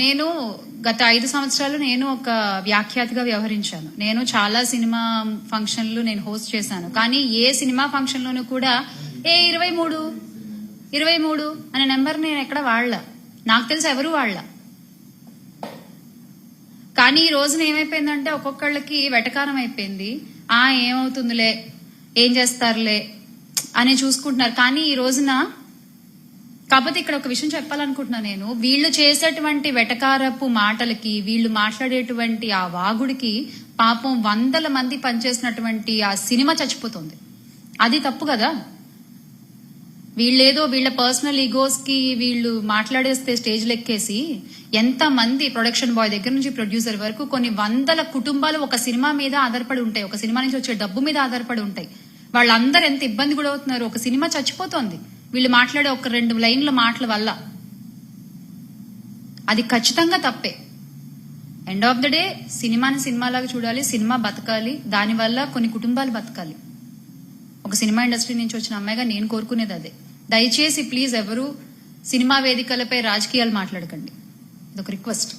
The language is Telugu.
నేను గత 5 సంవత్సరాలు నేను ఒక వ్యాఖ్యాతగా వ్యవహరించాను. నేను చాలా సినిమా ఫంక్షన్లు నేను హోస్ట్ చేశాను. కానీ ఏ సినిమా ఫంక్షన్ లోనూ కూడా 23 అనే నెంబర్ నేను ఎక్కడ వాడలా. నాకు తెలిసి ఎవరు వాడలా. కానీ ఈ రోజున ఏమైపోయిందంటే ఒక్కొక్కళ్ళకి వెటకారం అయిపోయింది. ఏమవుతుందిలే, ఏం చేస్తారులే అని చూసుకుంటున్నారు. కానీ ఈ రోజున కాకపోతే ఇక్కడ ఒక విషయం చెప్పాలనుకుంటున్నాను నేను. వీళ్ళు చేసేటువంటి వెటకారపు మాటలకి, వీళ్ళు మాట్లాడేటువంటి ఆ వాగుడికి పాపం 100 మంది పనిచేసినటువంటి ఆ సినిమా చచ్చిపోతుంది. అది తప్పు కదా. వీళ్ళేదో వీళ్ళ పర్సనల్ ఈగోస్ కి వీళ్ళు మాట్లాడేస్తే స్టేజ్ లెక్కేసి ఎంత మంది ప్రొడక్షన్ బాయ్ దగ్గర నుంచి ప్రొడ్యూసర్ వరకు కొన్ని 100 కుటుంబాలు ఒక సినిమా మీద ఆధారపడి ఉంటాయి. ఒక సినిమా నుంచి వచ్చే డబ్బు మీద ఆధారపడి ఉంటాయి. వాళ్ళందరూ ఎంత ఇబ్బంది కూడా అవుతున్నారు. ఒక సినిమా చచ్చిపోతోంది వీళ్ళు మాట్లాడే ఒక 2 లైన్ల మాటల వల్ల. అది ఖచ్చితంగా తప్పే. ఎండ్ ఆఫ్ ద డే సినిమాని సినిమాలాగా చూడాలి, సినిమా బతకాలి, దానివల్ల కొన్ని కుటుంబాలు బతకాలి. ఒక సినిమా ఇండస్ట్రీ నుంచి వచ్చిన అమ్మాయిగా నేను కోరుకునేది అదే. దయచేసి ప్లీజ్ ఎవరు సినిమా వేదికలపై రాజకీయాలు మాట్లాడకండి. ఇదొక రిక్వెస్ట్.